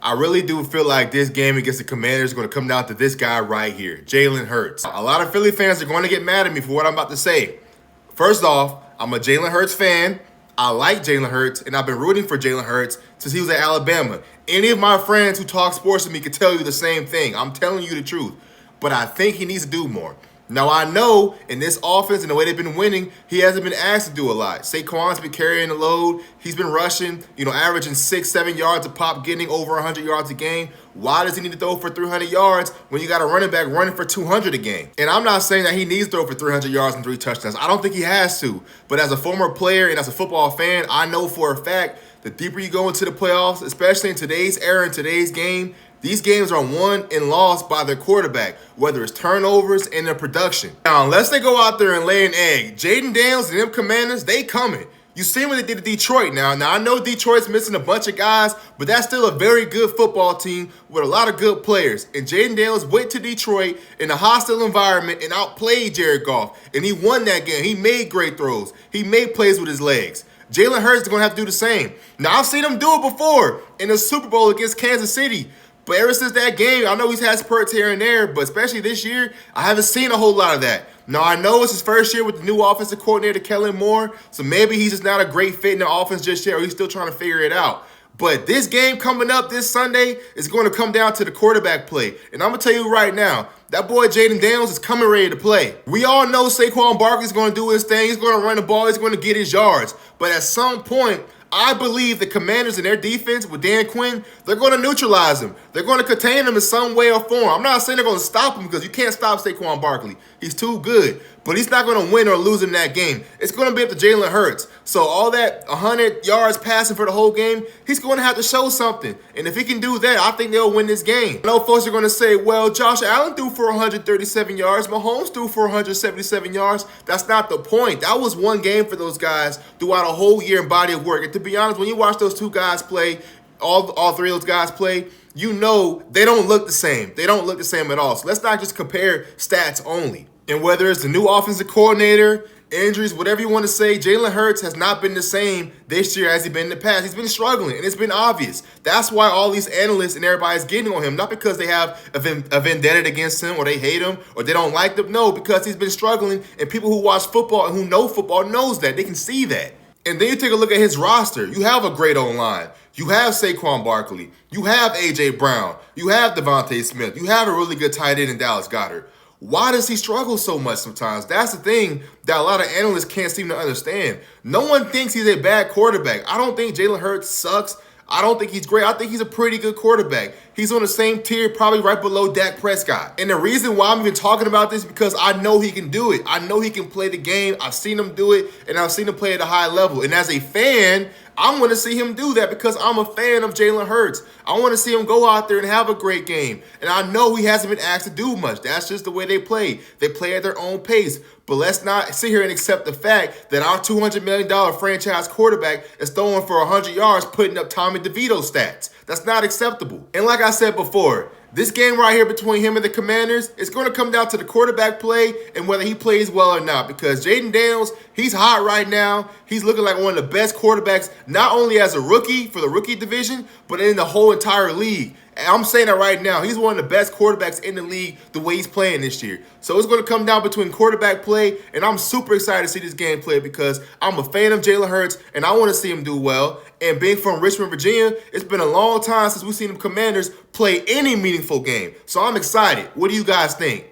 I really do feel like this game against the Commanders is going to come down to this guy right here, Jalen Hurts. A lot of Philly fans are going to get mad at me for what I'm about to say. First off, I'm a Jalen Hurts fan. I like Jalen Hurts, and I've been rooting for Jalen Hurts since he was at Alabama. Any of my friends who talk sports with me could tell you the same thing. I'm telling you the truth. But I think he needs to do more. Now, I know in this offense and the way they've been winning, he hasn't been asked to do a lot. Saquon's been carrying the load. He's been rushing, averaging 6-7 yards a pop, getting over 100 yards a game. Why does he need to throw for 300 yards when you got a running back running for 200 a game? And I'm not saying that he needs to throw for 300 yards and 3 touchdowns. I don't think he has to. But as a former player and as a football fan, I know for a fact the deeper you go into the playoffs, especially in today's era, in today's game, these games are won and lost by their quarterback, whether it's turnovers and their production. Now, unless they go out there and lay an egg, Jaden Daniels and them Commanders, they coming. You see what they did to Detroit now. Now, I know Detroit's missing a bunch of guys, but that's still a very good football team with a lot of good players. And Jaden Daniels went to Detroit in a hostile environment and outplayed Jared Goff. And he won that game. He made great throws. He made plays with his legs. Jalen Hurts is going to have to do the same. Now, I've seen him do it before in the Super Bowl against Kansas City. But ever since that game, I know he's had spurts here and there, but especially this year, I haven't seen a whole lot of that. Now, I know it's his first year with the new offensive coordinator, Kellen Moore, so maybe he's just not a great fit in the offense just yet, or he's still trying to figure it out. But this game coming up this Sunday is going to come down to the quarterback play. And I'm going to tell you right now, that boy Jaden Daniels is coming ready to play. We all know Saquon Barkley's going to do his thing. He's going to run the ball. He's going to get his yards. But at some point, I believe the Commanders and their defense with Dan Quinn, they're going to neutralize him. They're going to contain him in some way or form. I'm not saying they're going to stop him because you can't stop Saquon Barkley. He's too good. But he's not going to win or lose in that game. It's going to be up to Jalen Hurts. So all that 100 yards passing for the whole game, he's going to have to show something. And if he can do that, I think they'll win this game. I know folks are going to say, well, Josh Allen threw for 137 yards. Mahomes threw for 177 yards. That's not the point. That was one game for those guys throughout a whole year in body of work. And to be honest, when you watch those two guys play, all three of those guys play, you know they don't look the same. They don't look the same at all. So let's not just compare stats only. And whether it's the new offensive coordinator, injuries, whatever you want to say, Jalen Hurts has not been the same this year as he's been in the past. He's been struggling, and it's been obvious. That's why all these analysts and everybody's getting on him, not because they have a vendetta against him or they hate him or they don't like him. No, because he's been struggling, and people who watch football and who know football knows that. They can see that. And then you take a look at his roster. You have a great O-line. You have Saquon Barkley. You have A.J. Brown. You have Devontae Smith. You have a really good tight end in Dallas Goedert. Why does he struggle so much sometimes? That's the thing that a lot of analysts can't seem to understand. No one thinks he's a bad quarterback. I don't think Jalen Hurts sucks. I don't think he's great. I think he's a pretty good quarterback. He's on the same tier, probably right below Dak Prescott. And the reason why I'm even talking about this is because I know he can do it. I know he can play the game. I've seen him do it, and I've seen him play at a high level. And as a fan, I want to see him do that because I'm a fan of Jalen Hurts. I want to see him go out there and have a great game. And I know he hasn't been asked to do much. That's just the way they play. They play at their own pace. But let's not sit here and accept the fact that our $200 million franchise quarterback is throwing for 100 yards, putting up Tommy DeVito stats. That's not acceptable. And like I said before, this game right here between him and the Commanders, it's going to come down to the quarterback play and whether he plays well or not. Because Jaden Daniels, he's hot right now. He's looking like one of the best quarterbacks, not only as a rookie for the rookie division, but in the whole entire league. And I'm saying that right now. He's one of the best quarterbacks in the league the way he's playing this year. So it's going to come down between quarterback play, and I'm super excited to see this game play because I'm a fan of Jalen Hurts, and I want to see him do well. And being from Richmond, Virginia, it's been a long time since we've seen the Commanders play any meaningful game. So I'm excited. What do you guys think?